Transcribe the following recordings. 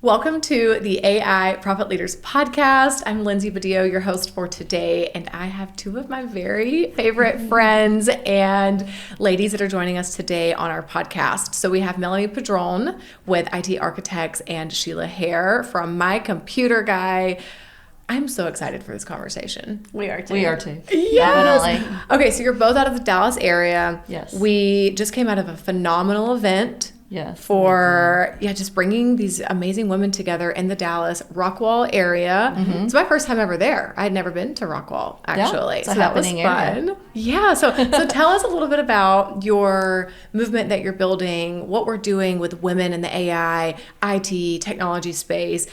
Welcome to the AI Profit Leaders Podcast. I'm Lindsey Badillo, your host for today, and I have two of my very favorite friends and ladies that are joining us today on our podcast. So we have Melanie Padron with IT Architects and Sheila Hare from My Computer Guy. I'm so excited for this conversation. We are too. We are too. Yes. Definitely. Okay, so you're both out of the Dallas area. Yes. We just came out of a phenomenal event. Yes. For just bringing these amazing women together in the Dallas Rockwall area. It's my first time ever there. I had never been to Rockwall actually, it's a so that was happening fun. area. Yeah, so tell us a little bit about your movement that you're building, what we're doing with women in the AI, IT, technology space.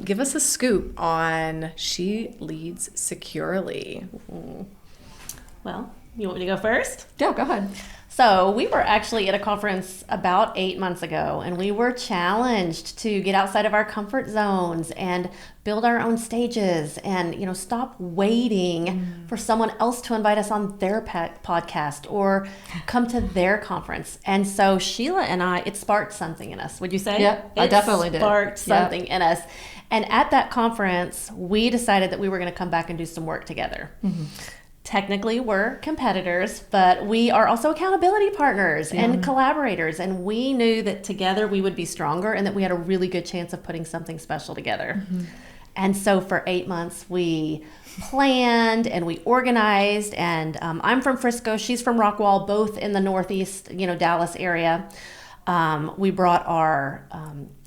Give us a scoop on She Leads Securely. Well, you want me to go first? Yeah, go ahead. So we were actually at a conference about 8 months ago, and we were challenged to get outside of our comfort zones and build our own stages and, stop waiting for someone else to invite us on their podcast or come to their conference. And so Sheila and I, it sparked something in us. Would you say? Yeah, I definitely did. It sparked something in us. And at that conference, we decided that we were going to come back and do some work together. Technically, we're competitors, but we are also accountability partners and collaborators. And we knew that together we would be stronger and that we had a really good chance of putting something special together. And so for 8 months, we planned and we organized. And I'm from Frisco. She's from Rockwall, both in the Northeast, Dallas area. We brought our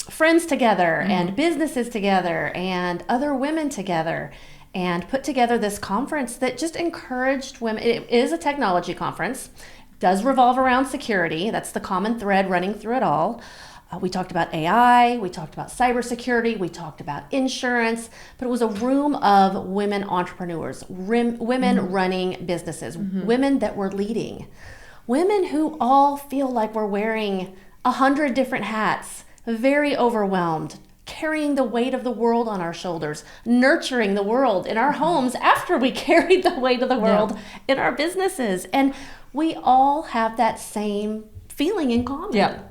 friends together and businesses together and other women together, and put together this conference that just encouraged women. It is a technology conference, does revolve around security. That's the common thread running through it all. We talked about AI, we talked about cybersecurity, we talked about insurance, but it was a room of women entrepreneurs, women running businesses, women that were leading, women who all feel like we're wearing 100 different hats, very overwhelmed, carrying the weight of the world on our shoulders, nurturing the world in our homes after we carried the weight of the world in our businesses. And we all have that same feeling in common. Yeah.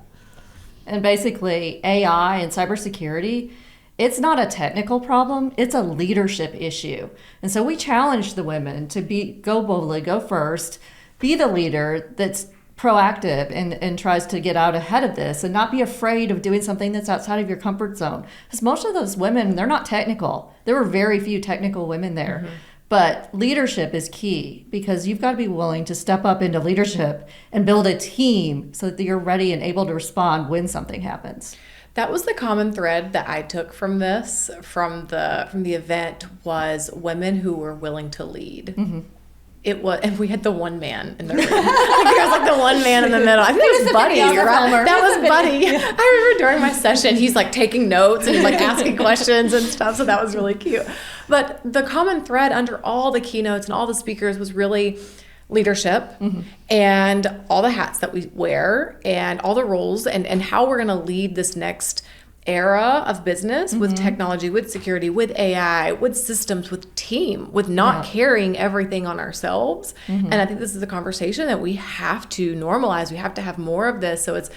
And basically, AI and cybersecurity, it's not a technical problem, it's a leadership issue. And so we challenge the women to go boldly, go first, be the leader that's proactive and tries to get out ahead of this and not be afraid of doing something that's outside of your comfort zone. Because most of those women, they're not technical. There were very few technical women there. But leadership is key because you've got to be willing to step up into leadership and build a team so that you're ready and able to respond when something happens. That was the common thread that I took from this, from the event, was women who were willing to lead. It was, and we had the one man in the room. There was like the one man in the middle. I think it was Buddy. Right? That was Buddy. I remember during my session, he's like taking notes and he's like asking questions and stuff. So that was really cute. But the common thread under all the keynotes and all the speakers was really leadership and all the hats that we wear and all the roles and how we're going to lead this next era of business with technology, with security, with AI, with systems, with team, with not carrying everything on ourselves. And I think this is a conversation that we have to normalize. We have to have more of this. So it's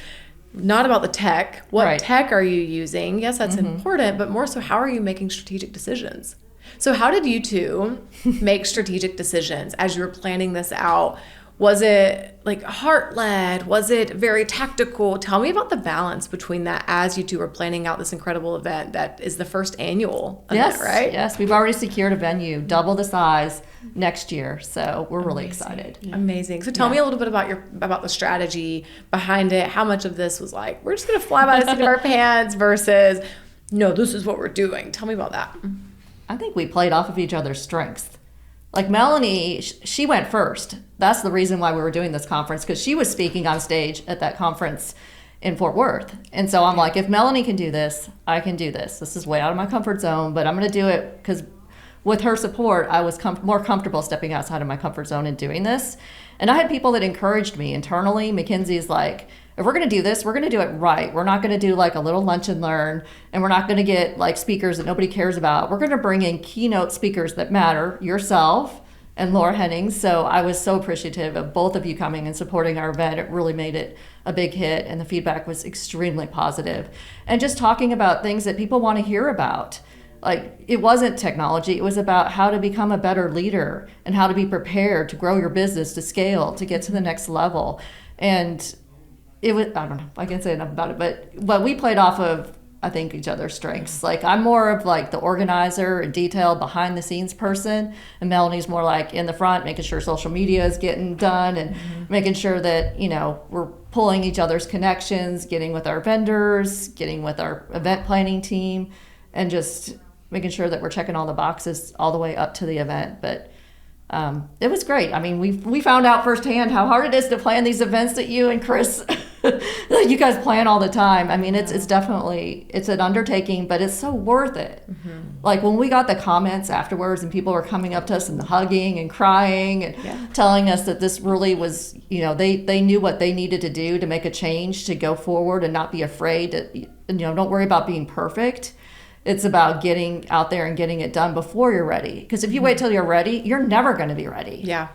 not about the tech. What tech are you using? Yes, that's important, but more so, how are you making strategic decisions? So how did you two make strategic decisions as you were planning this out? Was it like heart-led? Was it very tactical? Tell me about the balance between that as you two are planning out this incredible event that is the first annual event, right? Yes, we've already secured a venue, double the size next year. So we're really excited. Amazing. So tell me a little bit about the strategy behind it. How much of this was like, we're just going to fly by the seat of our pants versus, no, this is what we're doing. Tell me about that. I think we played off of each other's strengths. Like Melanie, she went first. That's the reason why we were doing this conference, because she was speaking on stage at that conference in Fort Worth. And so I'm like, if Melanie can do this, I can do this. This is way out of my comfort zone, but I'm going to do it because with her support, I was more comfortable stepping outside of my comfort zone and doing this. And I had people that encouraged me internally. Mackenzie's like, if we're going to do this, we're going to do it right. We're not going to do like a little lunch and learn, and we're not going to get like speakers that nobody cares about. We're going to bring in keynote speakers that matter, yourself, and Laura Hennings. So I was so appreciative of both of you coming and supporting our event. It really made it a big hit, and the feedback was extremely positive. And just talking about things that people want to hear about. Like, it wasn't technology, it was about how to become a better leader and how to be prepared to grow your business, to scale, to get to the next level. And it was, I don't know, I can't say enough about it, but we played off of, I think, each other's strengths. Like, I'm more of like the organizer and detail behind the scenes person, and Melanie's more like in the front, making sure social media is getting done and making sure that, you know, we're pulling each other's connections, getting with our vendors, getting with our event planning team, and just making sure that we're checking all the boxes all the way up to the event. But it was great. I mean, we found out firsthand how hard it is to plan these events that you and Chris, you guys plan all the time. I mean, it's definitely, it's an undertaking, but it's so worth it. Like, when we got the comments afterwards and people were coming up to us and hugging and crying and telling us that this really was, you know, they knew what they needed to do to make a change, to go forward and not be afraid to, you know, don't worry about being perfect. It's about getting out there and getting it done before you're ready. Because if you wait till you're ready, you're never going to be ready. Yeah.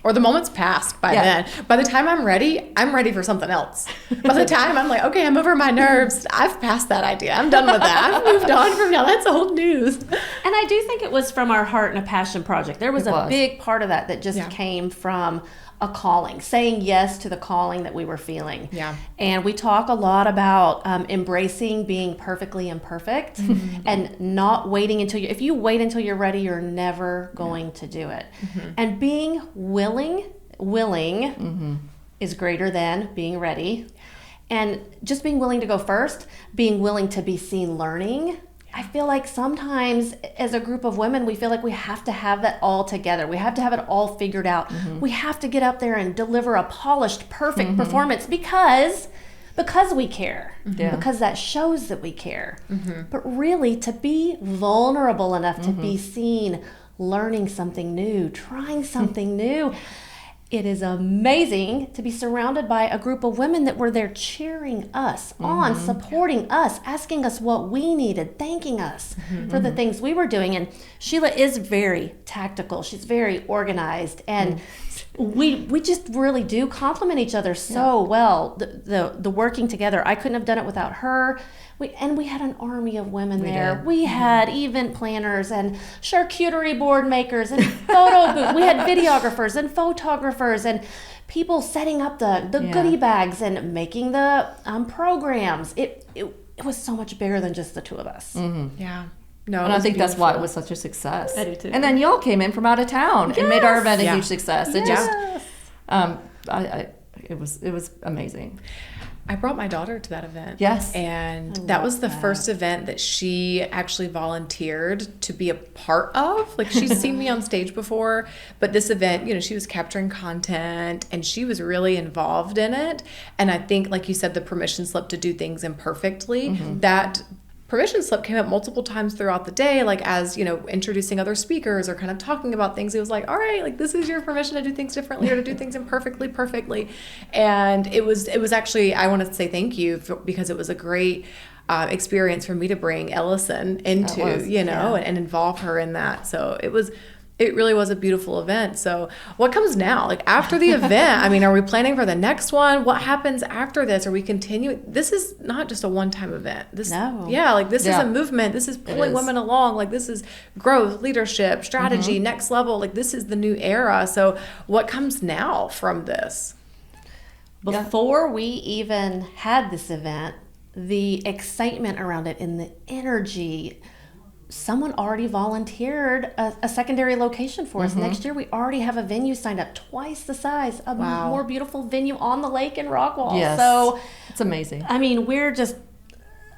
Or the moment's passed by then. By the time I'm ready for something else. By the time I'm like, okay, I'm over my nerves, I've passed that idea. I'm done with that. I've moved on from now. That's old news. And I do think it was from our heart and a passion project. There was a big part of that just came from a calling, saying yes to the calling that we were feeling. Yeah. And we talk a lot about embracing being perfectly imperfect and not waiting until if you wait until you're ready, you're never going to do it. And being willing is greater than being ready. And just being willing to go first, being willing to be seen learning. I feel like sometimes as a group of women, we feel like we have to have that all together. We have to have it all figured out. We have to get up there and deliver a polished, perfect performance because we care. Because that shows that we care. But really, to be vulnerable enough to be seen, learning something new, trying something new. It is amazing to be surrounded by a group of women that were there cheering us on, supporting us, asking us what we needed, thanking us for the things we were doing. And Sheila is very tactical. She's very organized. And we just really do complement each other so well. The working together. I couldn't have done it without her. We had an army of women there. We had event planners and charcuterie board makers and photo booths. We had videographers and photographers and people setting up the goodie bags and making the programs. It was so much bigger than just the two of us. Yeah. No, and I think that's why it was such a success. I do too. And then y'all came in from out of town and made our event a huge success. It just, it was amazing. I brought my daughter to that event. Yes. And that was the first event that she actually volunteered to be a part of. Like, she's seen me on stage before, but this event, you know, she was capturing content and she was really involved in it. And I think, like you said, the permission slip to do things imperfectly, that permission slip came up multiple times throughout the day, like as, you know, introducing other speakers or kind of talking about things. It was like, all right, like, this is your permission to do things differently or to do things imperfectly, perfectly. And it was actually, I want to say thank you because it was a great experience for me to bring Ellison into, and involve her in that. So it really was a beautiful event. So what comes now? Like, after the event, I mean, are we planning for the next one? What happens after this? Are we continuing? This is not just a one-time event. This is a movement. This is pulling women along. Like, this is growth, leadership, strategy, next level. Like, this is the new era. So what comes now from this? Before we even had this event, the excitement around it and the energy, someone already volunteered a secondary location for us. Next year, we already have a venue signed up twice the size, a more beautiful venue on the lake in Rockwall. Yes. So it's amazing. I mean, we're just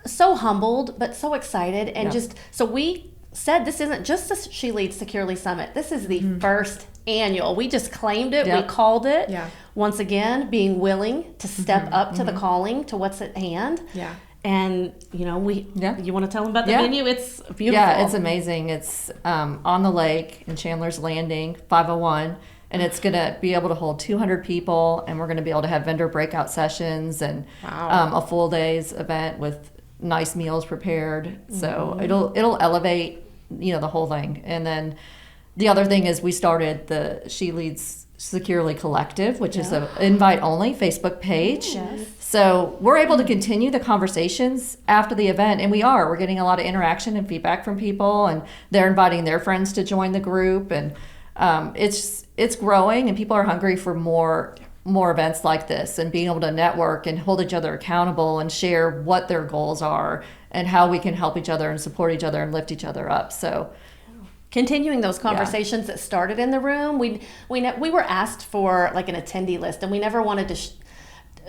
so humbled, but so excited. And so we said, this isn't just a She Leads Securely Summit. This is the first annual. We just claimed it. We called it. Once again, being willing to step up to the calling, to what's at hand. And, you know, you want to tell them about the venue? It's beautiful. Yeah, it's amazing. It's on the lake in Chandler's Landing, 501. And it's going to be able to hold 200 people. And we're going to be able to have vendor breakout sessions and a full day's event with nice meals prepared. So it'll elevate, you know, the whole thing. And then The other thing is we started the She Leads Securely Collective, which is an invite-only Facebook page. Yes. So we're able to continue the conversations after the event, and we're getting a lot of interaction and feedback from people, and they're inviting their friends to join the group, and it's growing, and people are hungry for more events like this, and being able to network and hold each other accountable and share what their goals are and how we can help each other and support each other and lift each other up. So continuing those conversations that started in the room, we were asked for like an attendee list, and we never wanted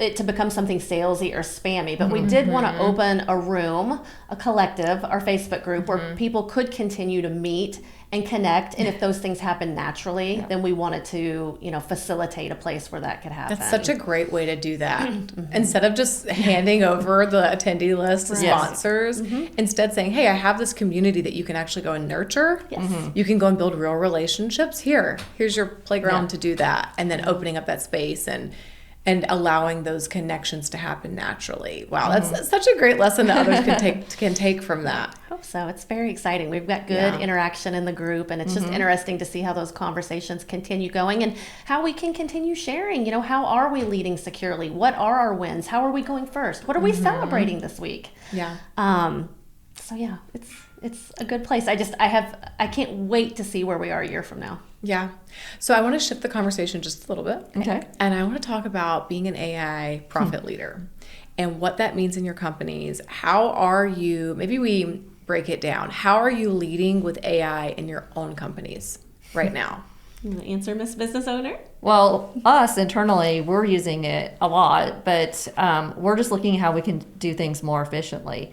it to become something salesy or spammy, but we did want to open a room, a collective, our Facebook group, where people could continue to meet and connect. And if those things happen naturally, then we wanted to, facilitate a place where that could happen. That's such a great way to do that. Instead of just handing over the attendee list to sponsors, instead saying, hey, I have this community that you can actually go and nurture. Yes. You can go and build real relationships. Here's your playground to do that. And then opening up that space and allowing those connections to happen naturally. Wow, that's such a great lesson that others can take from that. I hope so. It's very exciting. We've got good interaction in the group, and it's just interesting to see how those conversations continue going and how we can continue sharing. How are we leading securely? What are our wins? How are we going first? What are we celebrating this week? Yeah. So yeah, it's a good place. I can't wait to see where we are a year from now. Yeah. So I want to shift the conversation just a little bit. Okay. And I want to talk about being an AI profit leader and what that means in your companies. How are you, maybe we break it down. How are you leading with AI in your own companies right now? You want to answer, Miss Business Owner? Well, us internally, we're using it a lot, but we're just looking at how we can do things more efficiently.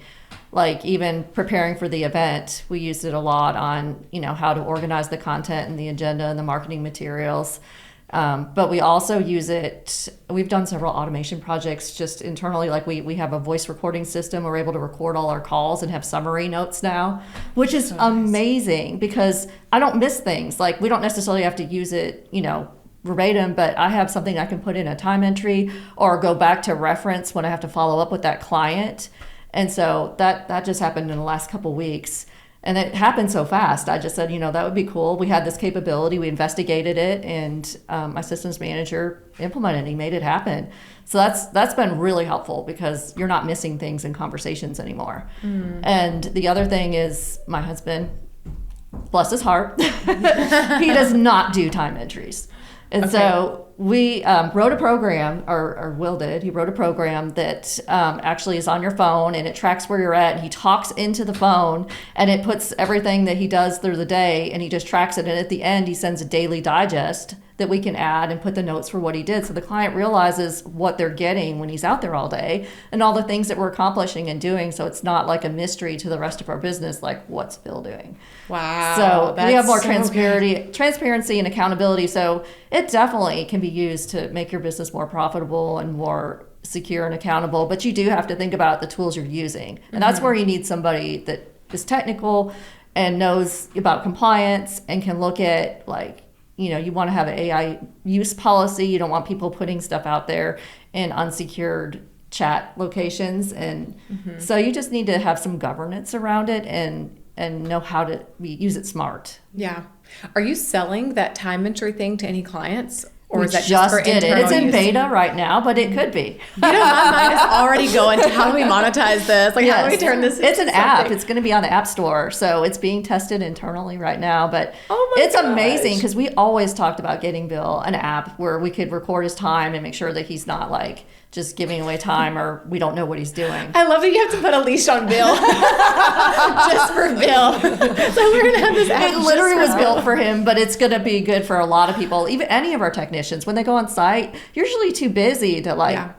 Like even preparing for the event, we used it a lot on, how to organize the content and the agenda and the marketing materials. But we also use it, we've done several automation projects just internally. Like we have a voice recording system. We're able to record all our calls and have summary notes now, which is amazing because I don't miss things. Like we don't necessarily have to use it, verbatim, but I have something I can put in a time entry or go back to reference when I have to follow up with that client. And so that just happened in the last couple of weeks. And it happened so fast. I just said, that would be cool. We had this capability. We investigated it, and my systems manager implemented it. He made it happen. So that's been really helpful because you're not missing things in conversations anymore. And the other thing is my husband, bless his heart, he does not do time entries. And so we wrote a program, or Will did. He wrote a program that actually is on your phone, and it tracks where you're at. And he talks into the phone, and it puts everything that he does through the day, and he just tracks it. And at the end, he sends a daily digest that we can add and put the notes for what he did. So the client realizes what they're getting when he's out there all day and all the things that we're accomplishing and doing. So it's not like a mystery to the rest of our business, like what's Bill doing? Wow. So we have more transparency and accountability. So it definitely can be used to make your business more profitable and more secure and accountable. But you do have to think about the tools you're using. And that's where you need somebody that is technical and knows about compliance and can look at you want to have an AI use policy. You don't want people putting stuff out there in unsecured chat locations. And so you just need to have some governance around it and know how to use it smart. Yeah. Are you selling that time entry thing to any clients? Or We is that just for did it. internal It's in use? beta right now, but it could be. My mind is already going to how do we monetize this? Like, how do we turn this into It's an app. something? It's going to be on the App Store. So it's being tested internally right now. But Oh my it's amazing gosh. because we always talked about getting Bill an app where we could record his time and make sure that he's not just giving away time or we don't know what he's doing. I love that you have to put a leash on Bill just for Bill. So we're gonna have this app. It literally was just for built for him, but it's going to be good for a lot of people. Even any of our technicians, when they go on site, you're usually too busy to write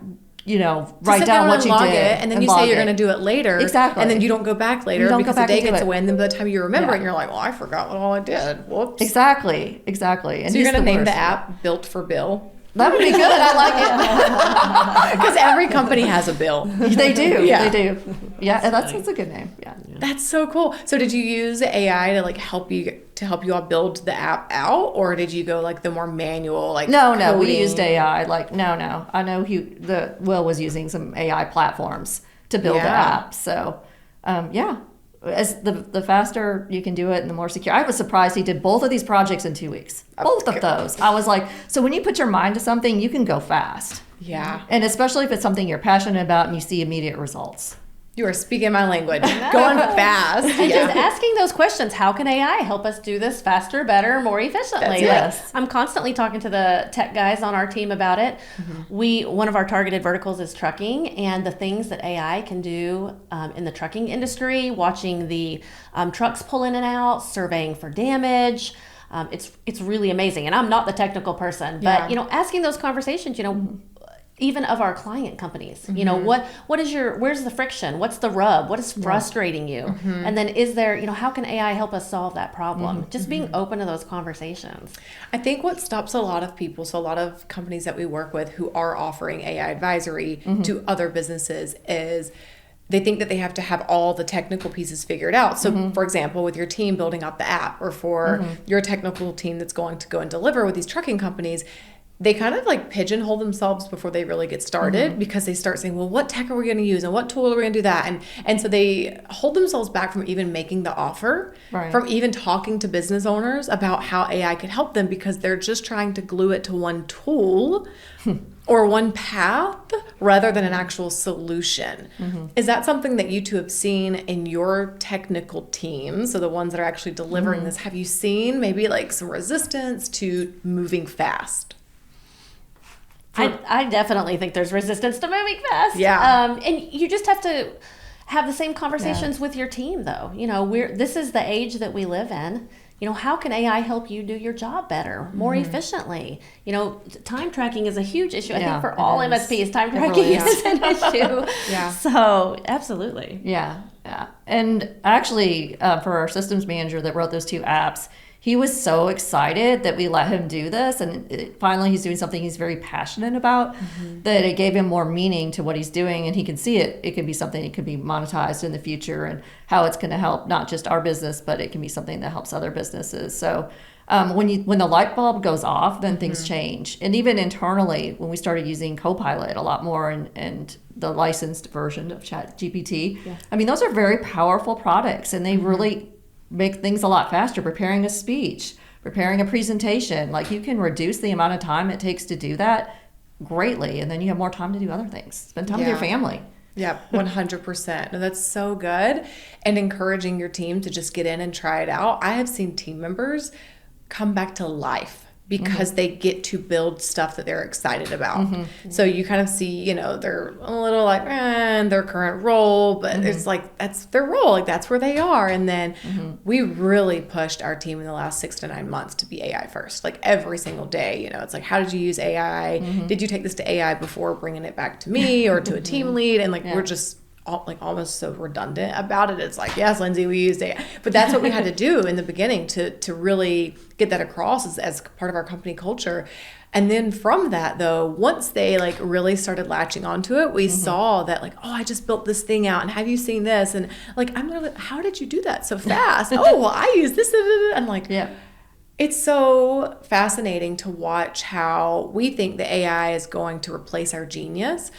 sit down what and you log did. it, and then you say you're going to do it later. Exactly. And then you don't go back later You don't because go back the day and do gets it. away, and then by the time you remember Yeah. it, you're like, well, I forgot what all I did. Whoops. Exactly. And So you're he's going to name worst. the app Built for Bill? That would be good. I like it. Because every company has a Bill. They do. Yeah. They do. Yeah, and that's a good name. Yeah. That's so cool. So did you use AI to help you all build the app out, or did you go the more manual No, we coding? used AI. No. I know Will was using some AI platforms to build the Yeah. app. So, yeah. as the faster you can do it and the more secure. I was surprised he did both of these projects in 2 weeks. Both of those. I was like, so when you put your mind to something, you can go fast. Yeah. And especially if it's something you're passionate about and you see immediate results. You are speaking my language. Going fast. And just asking those questions. How can AI help us do this faster, better, more efficiently? Yes. I'm constantly talking to the tech guys on our team about it. One of our targeted verticals is trucking, and the things that AI can do in the trucking industry, watching the trucks pull in and out, surveying for damage. It's really amazing. And I'm not the technical person, but asking those conversations, even of our client companies, where's the friction? What's the rub? What is frustrating you? And then is there, how can AI help us solve that problem? Just being open to those conversations. I think what stops a lot of people, so a lot of companies that we work with who are offering AI advisory to other businesses, is they think that they have to have all the technical pieces figured out. So for example, with your team building out the app, or for your technical team that's going to go and deliver with these trucking companies, they kind of like pigeonhole themselves before they really get started, because they start saying, well, what tech are we going to use, and what tool are we going to do that? And so they hold themselves back from even making the offer, from even talking to business owners about how AI could help them, because they're just trying to glue it to one tool or one path rather than an actual solution. Is that something that you two have seen in your technical teams? So the ones that are actually delivering this, have you seen maybe like some resistance to moving fast? I definitely think there's resistance to moving fast. Yeah. And you just have to have the same conversations with your team, though. This is the age that we live in. How can AI help you do your job better, more efficiently? Time tracking is a huge issue. I think for all MSPs, time tracking is an issue. So, absolutely. Yeah. And actually, for our systems manager that wrote those 2 apps, he was so excited that we let him do this, and finally he's doing something he's very passionate about, that it gave him more meaning to what he's doing, and he can see it could be something that could be monetized in the future, and how it's going to help not just our business, but it can be something that helps other businesses. So when the light bulb goes off, then things change. And even internally, when we started using Copilot a lot more, and the licensed version of ChatGPT, I mean, those are very powerful products, and they really make things a lot faster. Preparing a speech, preparing a presentation, like you can reduce the amount of time it takes to do that greatly, and then you have more time to do other things. Spend time with your family. Yeah, 100%. No, that's so good. And encouraging your team to just get in and try it out. I have seen team members come back to life because they get to build stuff that they're excited about. So you kind of see, they're a little like in their current role, but it's like, that's their role. Like that's where they are. And then we really pushed our team in the last 6 to 9 months to be AI first, like every single day. It's like, how did you use AI? Did you take this to AI before bringing it back to me or to a team lead? And we're just almost so redundant about it. It's like, yes, Lindsay, we used AI. But that's what we had to do in the beginning to really get that across as part of our company culture. And then from that, though, once they really started latching onto it, we saw that I just built this thing out, and have you seen this? And I'm literally, how did you do that so fast? Oh, well, I use this. And it's so fascinating to watch how we think the AI is going to replace our genius.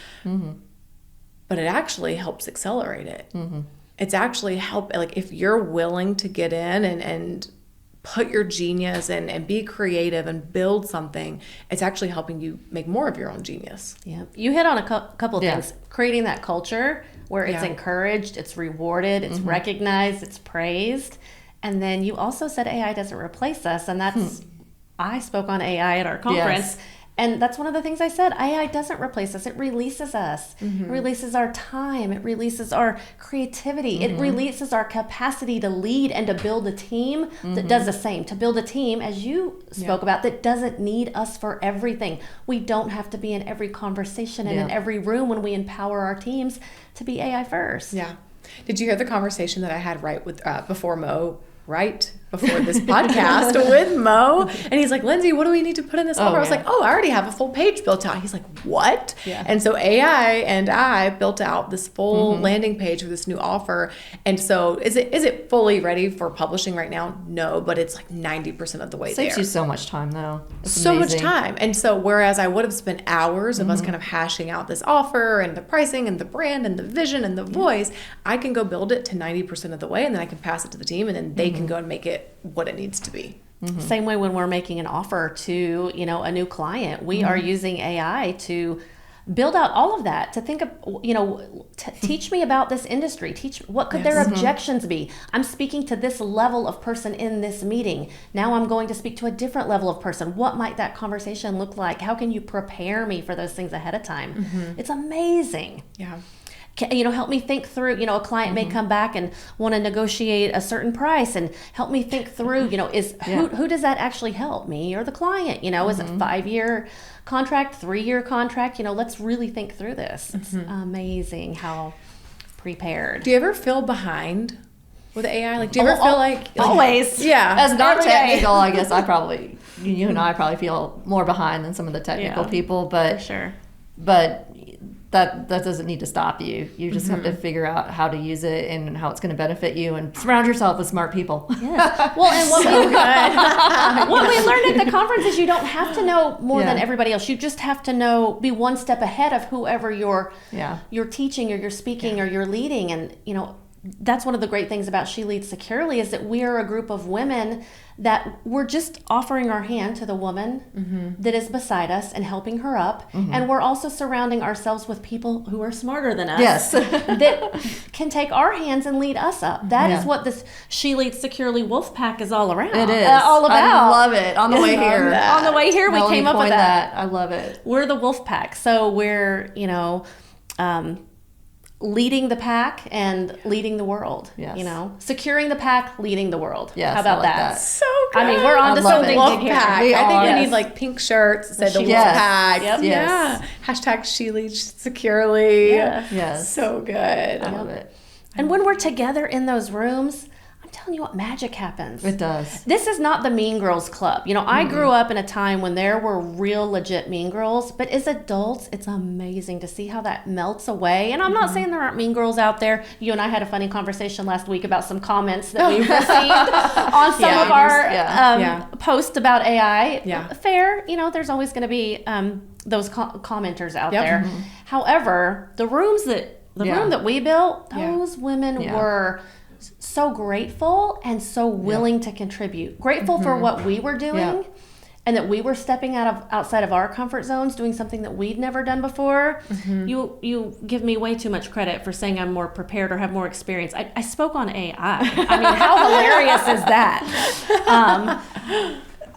But it actually helps accelerate it. It's actually if you're willing to get in and put your genius in and be creative and build something, it's actually helping you make more of your own genius. Yeah. You hit on a couple of things. Creating that culture where it's encouraged, it's rewarded, it's recognized, it's praised. And then you also said AI doesn't replace us. And that's, I spoke on AI at our conference. And that's one of the things I said. AI doesn't replace us. It releases us. It releases our time. It releases our creativity. It releases our capacity to lead and to build a team that does the same. To build a team, as you spoke about, that doesn't need us for everything. We don't have to be in every conversation and in every room when we empower our teams to be AI first. Yeah. Did you hear the conversation that I had before Mo? Right? before this podcast with Mo, and he's like, Lindsey, what do we need to put in this offer? I was like, I already have a full page built out. He's like, what? Yeah. And so AI and I built out this full landing page for this new offer. And so is it fully ready for publishing right now? No, but it's like 90% of the way there. Saves you so much time though. It's so amazing. much time. And so whereas I would have spent hours of us kind of hashing out this offer and the pricing and the brand and the vision and the voice, I can go build it to 90% of the way, and then I can pass it to the team, and then they can go and make it what it needs to be. Same way when we're making an offer to, a new client, we are using AI to build out all of that, to think of, teach me about this industry. Teach what could their objections be? I'm speaking to this level of person in this meeting. Now I'm going to speak to a different level of person. What might that conversation look like? How can you prepare me for those things ahead of time? It's amazing. Yeah. Help me think through, a client may come back and want to negotiate a certain price, and help me think through, who does that actually help, me or the client? Is it 5-year contract, 3-year contract? Let's really think through this. It's amazing how prepared. Do you ever feel behind with AI? Like, do you ever feel like always? Yeah. As not Every day. technical, I guess you and I probably feel more behind than some of the technical people, but For sure. but that doesn't need to stop you. You just have to figure out how to use it and how it's going to benefit you, and surround yourself with smart people. Yes. Well, and what we learned at the conference is you don't have to know more than everybody else. You just have to be one step ahead of whoever you're teaching or you're speaking or you're leading. And, that's one of the great things about She Leads Securely, is that we are a group of women that we're just offering our hand to the woman that is beside us and helping her up. And we're also surrounding ourselves with people who are smarter than us. Yes. that can take our hands and lead us up. That is what this She Leads Securely Wolf Pack is all around. It is. All about. I love it. On the way here. On the way here, we Melanie came up with coined that. I love it. We're the Wolf Pack. So we're, leading the pack and leading the world. Yes. Securing the pack, leading the world. Yes, How about I like that? that. So good. I mean, we're on to love something it. Wolf big here. pack. We I think are. we need like pink shirts that say the Wolf Yes. pack. Yep. Yeah. Hashtag She Leads Securely. Yeah. Yes. So good. I love it. And when we're together in those rooms, I'm telling you what, magic happens. It does. This is not the Mean Girls Club. I grew up in a time when there were real legit mean girls, but as adults, it's amazing to see how that melts away. And I'm not saying there aren't mean girls out there. You and I had a funny conversation last week about some comments that we received on some of our posts about AI. Yeah. Fair, there's always going to be those commenters out there. However, the room that we built, those women were so grateful and so willing to contribute. Grateful for what we were doing, and that we were stepping outside of our comfort zones, doing something that we'd never done before. You give me way too much credit for saying I'm more prepared or have more experience. I spoke on AI. I mean, how hilarious is that?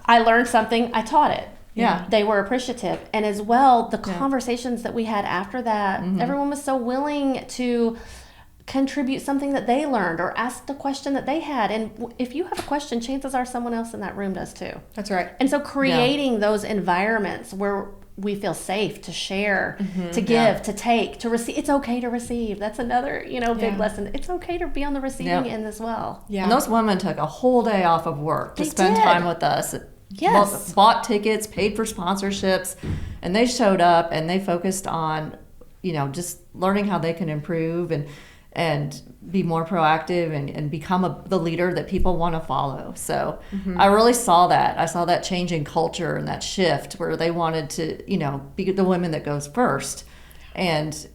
I learned something. I taught it. Yeah. They were appreciative. And as well, the conversations that we had after that, everyone was so willing to contribute something that they learned or ask the question that they had. And if you have a question, chances are someone else in that room does too. That's right. And so creating those environments where we feel safe to share, to give, to take, to receive. It's okay to receive. That's another, big lesson. It's okay to be on the receiving end as well. Yeah. And those women took a whole day off of work to spend time with us. Yes. Bought tickets, paid for sponsorships, and they showed up and they focused on, just learning how they can improve and be more proactive and become the leader that people want to follow. So I really saw that. I saw that change in culture and that shift where they wanted to, be the women that goes first and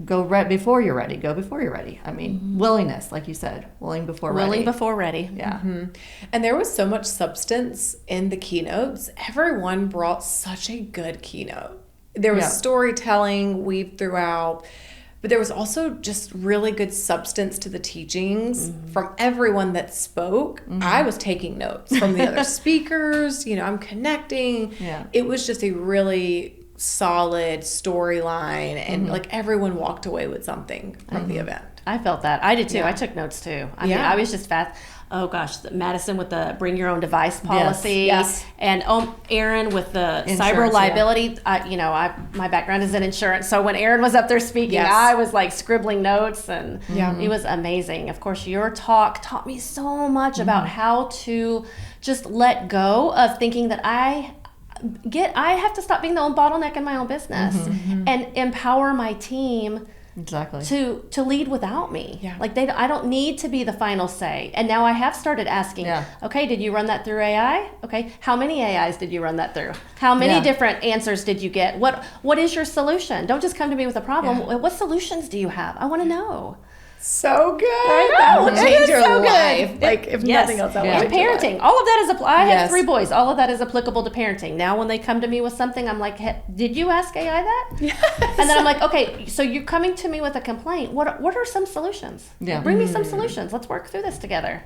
go before you're ready. Go before you're ready. I mean, willingness, like you said, willing before ready. Willing before ready. Yeah. And there was so much substance in the keynotes. Everyone brought such a good keynote. There was storytelling weaved throughout. But there was also just really good substance to the teachings from everyone that spoke. I was taking notes from the other speakers. I'm connecting. Yeah. It was just a really solid storyline. And like everyone walked away with something from the event. I felt that. I did too. Yeah. I took notes too. I mean, I was just fast. Oh gosh, Madison with the bring your own device policy, Yes. and Aaron with the Insurance, cyber liability. My background is in insurance, so when Aaron was up there speaking, I was like scribbling notes, and it was amazing. Of course, your talk taught me so much about how to just let go of thinking that I have to stop being the own bottleneck in my own business and empower my team. Exactly. To lead without me. Yeah. Like I don't need to be the final say. And now I have started asking, okay, did you run that through AI? Okay, how many AIs did you run that through? How many different answers did you get? What is your solution? Don't just come to me with a problem. Yeah. What solutions do you have? I want to know. So good. I know. That will It change is your so good. life. Like, if nothing else, that will And change your life. parenting, all of that is I have Yes. 3 boys. All of that is applicable to parenting. Now, when they come to me with something, I'm like, hey, did you ask AI that? Yes. And then I'm like, okay, so you're coming to me with a complaint. What are some solutions? Yeah. Bring me some solutions. Let's work through this together.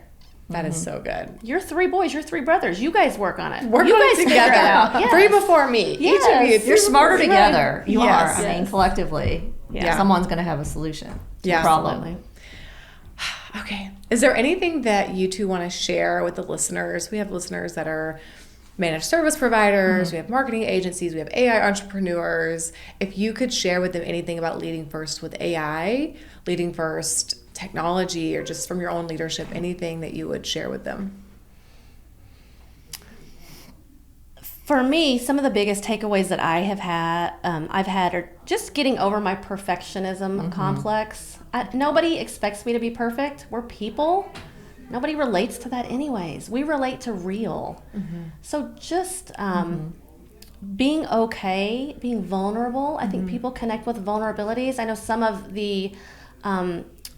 That is so good. You're 3 boys. You're 3 brothers. You guys work on it. Work you on guys it figure together. it out. Yes. 3 before me. Yes. Each of you. You're 3 smarter before me. together. You Yes. are. I mean, collectively, Yeah. someone's going to have a solution to Yeah. the problem. Absolutely. Okay. Is there anything that you two want to share with the listeners? We have listeners that are managed service providers, we have marketing agencies, we have AI entrepreneurs. If you could share with them anything about leading first with AI, leading first technology, or just from your own leadership, anything that you would share with them? For me, some of the biggest takeaways that I've had are just getting over my perfectionism complex. Nobody expects me to be perfect. We're people. Nobody relates to that anyways. We relate to real. So just being okay, being vulnerable. I think people connect with vulnerabilities. I know some of the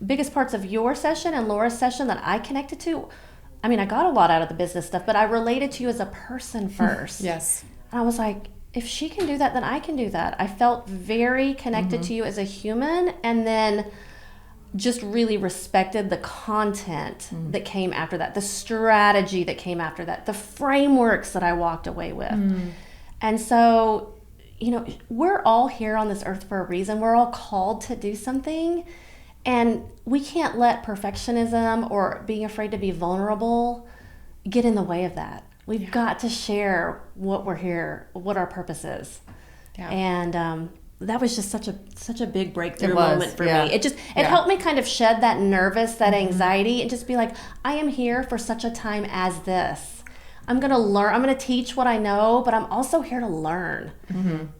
biggest parts of your session and Laura's session that I connected to, I mean, I got a lot out of the business stuff, but I related to you as a person first. Yes. And I was like, if she can do that, then I can do that. I felt very connected to you as a human, and then just really respected the content that came after that, the strategy that came after that, the frameworks that I walked away with. And so, we're all here on this earth for a reason. We're all called to do something. And we can't let perfectionism or being afraid to be vulnerable get in the way of that. We've got to share what we're here, what our purpose is. Yeah. And that was just such a big breakthrough It was, moment for yeah. me. It helped me kind of shed that that anxiety, and just be like, I am here for such a time as this. I'm going to learn. I'm going to teach what I know, but I'm also here to learn.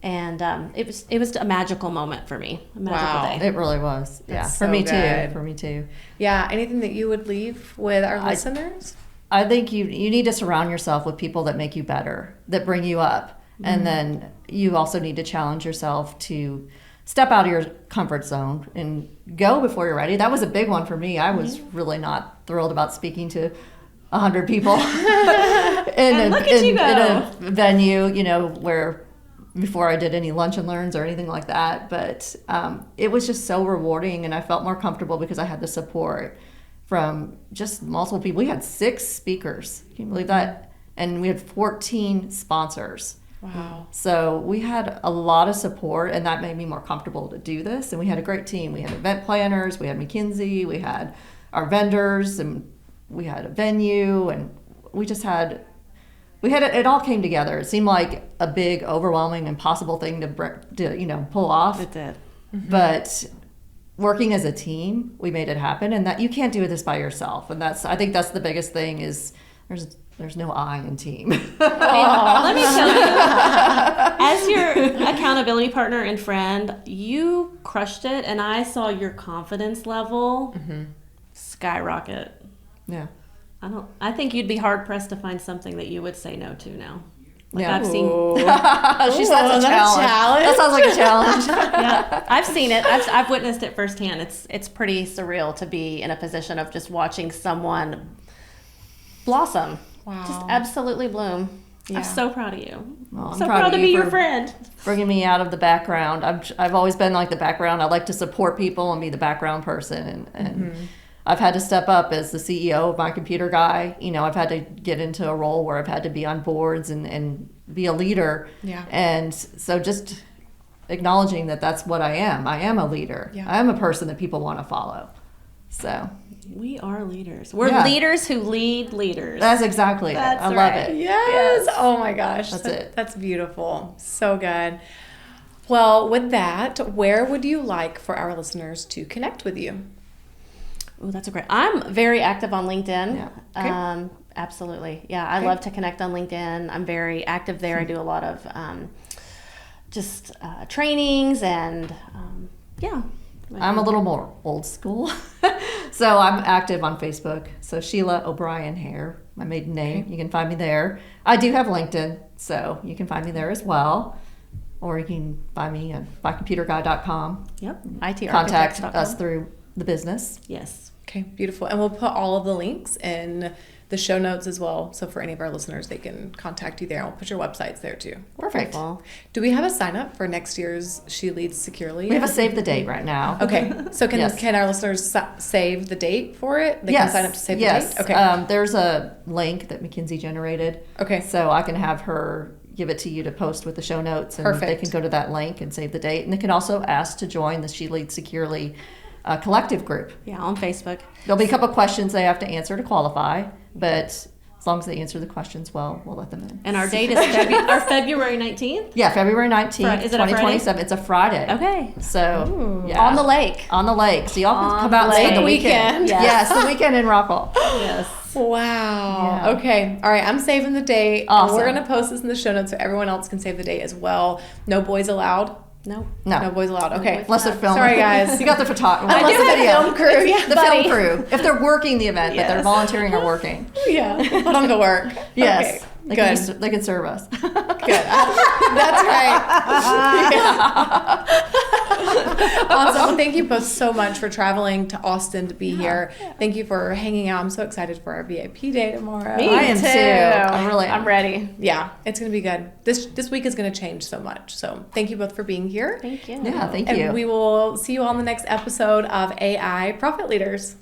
And it was a magical moment for me. A magical day. It really was. Yeah. That's For so me good. too. For me too. Yeah. Anything that you would leave with our listeners? I think you need to surround yourself with people that make you better, that bring you up. And then you also need to challenge yourself to step out of your comfort zone and go before you're ready. That was a big one for me. I was really not thrilled about speaking to 100 people in a venue, where before I did any lunch and learns or anything like that. But it was just so rewarding, and I felt more comfortable because I had the support from just multiple people. We had 6 speakers. Can you believe that? And we had 14 sponsors. Wow. So we had a lot of support, and that made me more comfortable to do this. And we had a great team. We had event planners, we had McKinsey, we had our vendors, and we had a venue, and it all came together. It seemed like a big, overwhelming, impossible thing to pull off. It did. But working as a team, we made it happen, and that you can't do this by yourself. And I think that's the biggest thing is there's no I in team. Let me tell you, as your accountability partner and friend, you crushed it, and I saw your confidence level skyrocket. Yeah. I think you'd be hard pressed to find something that you would say no to now. Yeah. I've seen. She sounds a challenge. That sounds like a challenge. Yeah, I've seen it. I've witnessed it firsthand. It's pretty surreal to be in a position of just watching someone blossom. Wow. Just absolutely bloom. Yeah. I'm so proud of you. Well, I'm so proud to of you be your for friend. bringing me out of the background. I've always been like the background. I like to support people and be the background person. And I've had to step up as the CEO of my computer guy. I've had to get into a role where I've had to be on boards and be a leader. Yeah. And so just acknowledging that that's what I am. I am a leader. Yeah. I am a person that people want to follow. So We are leaders. We're Yeah. leaders who lead leaders. that's exactly it. That's I love right. it. Yes. Oh my gosh. That's it. That's beautiful. So good. Well, with that, where would you like for our listeners to connect with you? Oh, that's a great. I'm very active on LinkedIn. Yeah. Okay. Absolutely. Yeah, I Okay. love to connect on LinkedIn. I'm very active there. I do a lot of just trainings and yeah. I'm a little more old school. So I'm active on Facebook. So Sheila O'Brien Hair, my maiden name. Okay. You can find me there. I do have LinkedIn, so you can find me there as well. Or you can find me at mycomputerguy.com. Yep. IT Contact architects.com. us through the business. Yes. Okay, beautiful. And we'll put all of the links in the show notes as well. So for any of our listeners, they can contact you there. I'll put your websites there too. Perfect. Wonderful. Do we have a sign up for next year's She Leads Securely? We have a save the date right now. Okay, so Yes. can our listeners save the date for it? They can sign up to save the date? Okay. There's a link that McKinsey generated. Okay. So I can have her give it to you to post with the show notes, and they Perfect. can go to that link and save the date. And they can also ask to join the She Leads Securely collective group. Yeah, on Facebook. There'll be a couple of questions they have to answer to qualify, but as long as they answer the questions well, we'll let them in. And our date is February 19th. Yeah, February 19th, Is it a Friday? 2027. It's a Friday. Okay. So, yeah. On the lake. On the lake. So y'all can On come out and the spend the lake. weekend. Yes. Yes, the weekend in Rockwall. Yes. Wow. Yeah. Okay. All right. I'm saving the date. Awesome. We're going to post this in the show notes so everyone else can save the date as well. No boys allowed? No. No. No boys allowed. Okay. boys. Unless they're filming. Sorry, guys. You got the photographer. I Unless do the have video. film crew. Yeah, The buddy. film crew. If they're working the event, but they're Yes. volunteering or working. Yeah. Put on the work. Yes. Okay. They Good. can, they can serve us. Good. That's right. Awesome. Well, thank you both so much for traveling to Austin to be here. Thank you for hanging out. I'm so excited for our VIP day tomorrow. Me I am too. I really am. I'm ready. Yeah, it's going to be good. This week is going to change so much. So thank you both for being here. Thank you. Yeah, thank And you. we will see you on the next episode of AI Profit Leaders.